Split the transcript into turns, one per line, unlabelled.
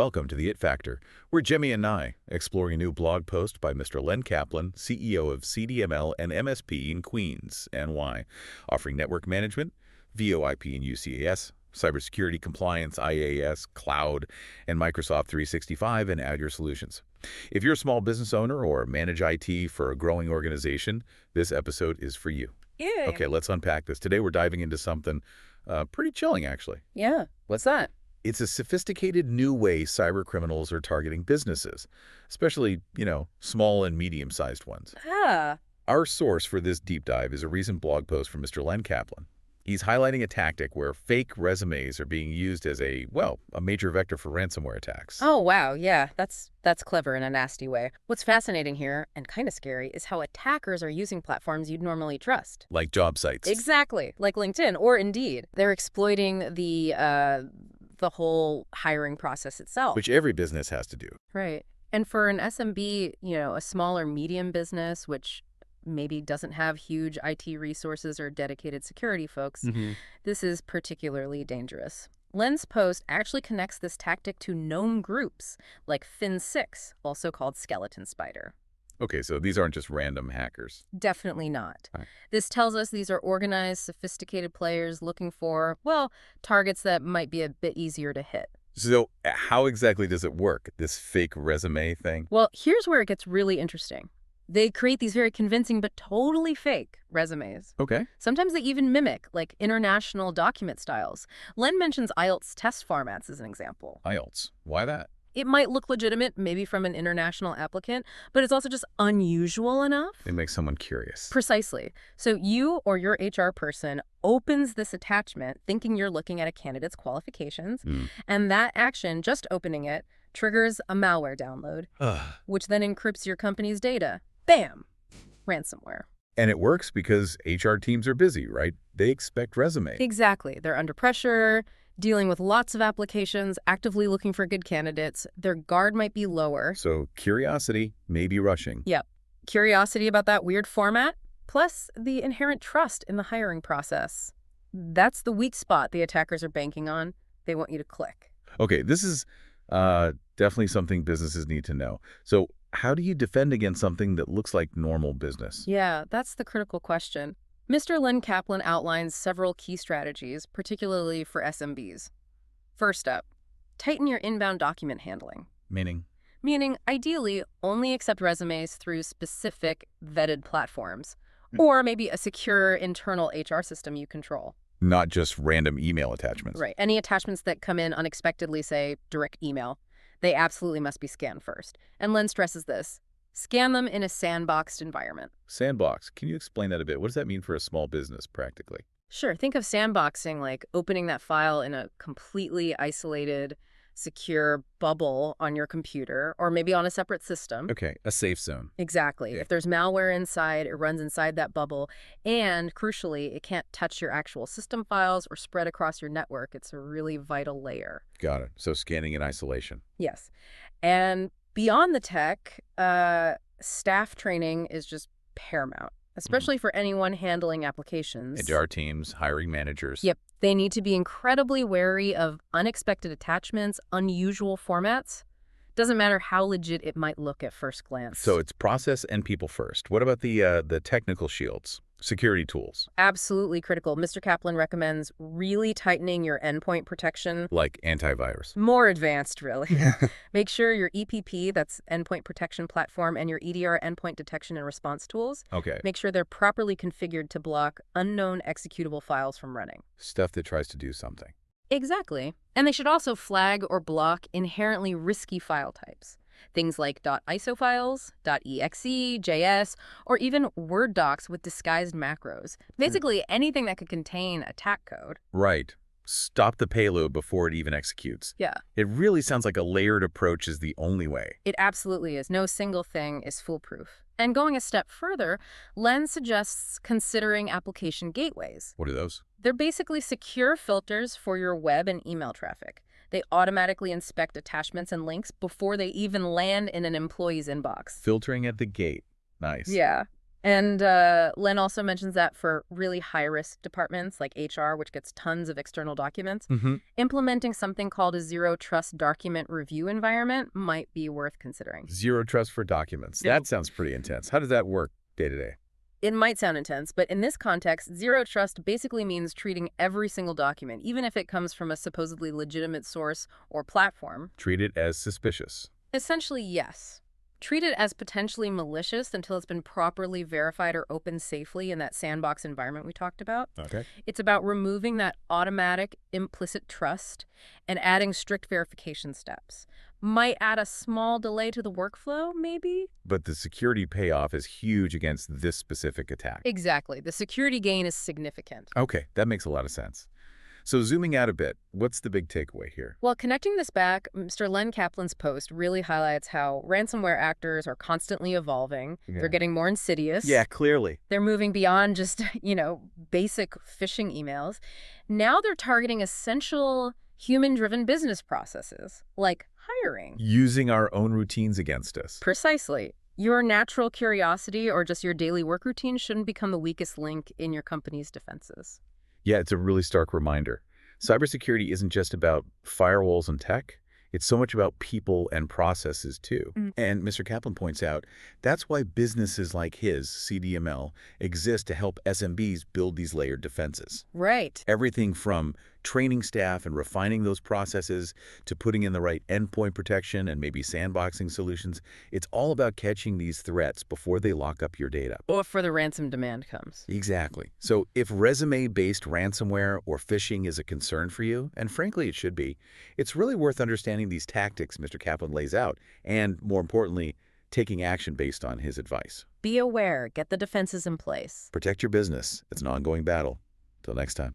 welcome to the It Factor. We're Jimmy and Nye, exploring a new blog post by Mr. Len Kaplan, CEO of CDML and MSP in Queens, NY, offering network management, VoIP and UCAS, cybersecurity compliance, IaaS, cloud, and Microsoft 365 and Azure solutions. If you're a small business owner or manage IT for a growing organization, this episode is for you.
Yeah.
Okay, let's unpack this. Today we're diving into something pretty chilling, actually.
Yeah. What's that?
It's a sophisticated new way cyber criminals are targeting businesses, especially, small and medium-sized ones.
Ah.
Our source for this deep dive is a recent blog post from Mr. Len Kaplan. He's highlighting a tactic where fake resumes are being used as a major vector for ransomware attacks.
Oh, wow. Yeah, that's clever in a nasty way. What's fascinating here, and kind of scary, is how attackers are using platforms you'd normally trust.
Like job sites.
Exactly. Like LinkedIn or Indeed. They're exploiting the whole hiring process itself.
Which every business has to do.
Right. And for an SMB, a small or medium business, which maybe doesn't have huge IT resources or dedicated security folks, this is particularly dangerous. Len's post actually connects this tactic to known groups like Fin6, also called Skeleton Spider.
Okay, so these aren't just random hackers.
Definitely not.
Right.
This tells us these are organized, sophisticated players looking for, targets that might be a bit easier to hit.
So how exactly does it work, this fake resume thing?
Well, here's where it gets really interesting. They create these very convincing but totally fake resumes.
Okay.
Sometimes they even mimic, like, international document styles. Len mentions IELTS test formats as an example.
IELTS. Why that?
It might look legitimate, maybe from an international applicant, but it's also just unusual enough.
It makes someone curious.
Precisely. So you or your HR person opens this attachment thinking you're looking at a candidate's qualifications, and that action, just opening it, triggers a malware download, which then encrypts your company's data. Bam! Ransomware.
And it works because HR teams are busy, right? They expect resumes.
Exactly. They're under pressure, dealing with lots of applications, actively looking for good candidates. Their guard might be lower.
So curiosity may be rushing.
Yep. Curiosity about that weird format, plus the inherent trust in the hiring process. That's the weak spot the attackers are banking on. They want you to click.
Okay, this is definitely something businesses need to know. So how do you defend against something that looks like normal business?
Yeah, that's the critical question. Mr. Len Kaplan outlines several key strategies, particularly for SMBs. First up, tighten your inbound document handling.
Meaning?
Meaning, ideally, only accept resumes through specific vetted platforms, or maybe a secure internal HR system you control.
Not just random email attachments.
Right. Any attachments that come in unexpectedly, say direct email, they absolutely must be scanned first. And Len stresses this. Scan them in a sandboxed environment.
Sandbox. Can you explain that a bit? What does that mean for a small business practically?
Sure. Think of sandboxing like opening that file in a completely isolated, secure bubble on your computer or maybe on a separate system.
Okay, a safe zone.
Exactly.
Yeah.
If there's malware inside, it runs inside that bubble. And crucially, it can't touch your actual system files or spread across your network. It's a really vital layer.
Got it. So scanning in isolation.
Yes. And beyond the tech, staff training is just paramount, especially for anyone handling applications.
HR teams, hiring managers.
Yep. They need to be incredibly wary of unexpected attachments, unusual formats. Doesn't matter how legit it might look at first glance.
So it's process and people first. What about the technical shields, security tools?
Absolutely critical. Mr. Kaplan recommends really tightening your endpoint protection.
Like antivirus.
More advanced, really. Make sure your EPP, that's Endpoint Protection Platform, and your EDR, Endpoint Detection and Response tools,
Okay.
make sure they're properly configured to block unknown executable files from running.
Stuff that tries to do something.
Exactly. And they should also flag or block inherently risky file types. Things like .iso files, .exe, JS, or even Word docs with disguised macros. Basically, anything that could contain attack code.
Right. Stop the payload before it even executes.
Yeah.
It really sounds like a layered approach is the only way.
It absolutely is. No single thing is foolproof. And going a step further, Len suggests considering application gateways.
What are those?
They're basically secure filters for your web and email traffic. They automatically inspect attachments and links before they even land in an employee's inbox.
Filtering at the gate. Nice.
Yeah. And Len also mentions that for really high-risk departments like HR, which gets tons of external documents, implementing something called a zero-trust document review environment might be worth considering.
Zero trust for documents.
Yep.
That sounds pretty intense. How does that work day to day?
It might sound intense, but in this context, zero trust basically means treating every single document, even if it comes from a supposedly legitimate source or platform.
Treat it as suspicious.
Essentially, yes. Treat it as potentially malicious until it's been properly verified or opened safely in that sandbox environment we talked about.
Okay.
It's about removing that automatic implicit trust and adding strict verification steps. Might add a small delay to the workflow, maybe?
But the security payoff is huge against this specific attack.
Exactly. The security gain is significant.
Okay, that makes a lot of sense. So zooming out a bit, what's the big takeaway here?
Well, connecting this back, Mr. Len Kaplan's post really highlights how ransomware actors are constantly evolving.
Yeah.
They're getting more insidious.
Yeah, clearly.
They're moving beyond just, basic phishing emails. Now they're targeting essential human-driven business processes, like hiring.
Using our own routines against us.
Precisely. Your natural curiosity or just your daily work routine shouldn't become the weakest link in your company's defenses.
Yeah, it's a really stark reminder. Cybersecurity isn't just about firewalls and tech. It's so much about people and processes, too. And Mr. Kaplan points out, that's why businesses like his, CDML, exist to help SMBs build these layered defenses.
Right.
Everything from training staff and refining those processes to putting in the right endpoint protection and maybe sandboxing solutions. It's all about catching these threats before they lock up your data.
Or before the ransom demand comes.
Exactly. So if resume-based ransomware or phishing is a concern for you, and frankly it should be, it's really worth understanding these tactics Mr. Kaplan lays out and, more importantly, taking action based on his advice.
Be aware. Get the defenses in place.
Protect your business. It's an ongoing battle. Till next time.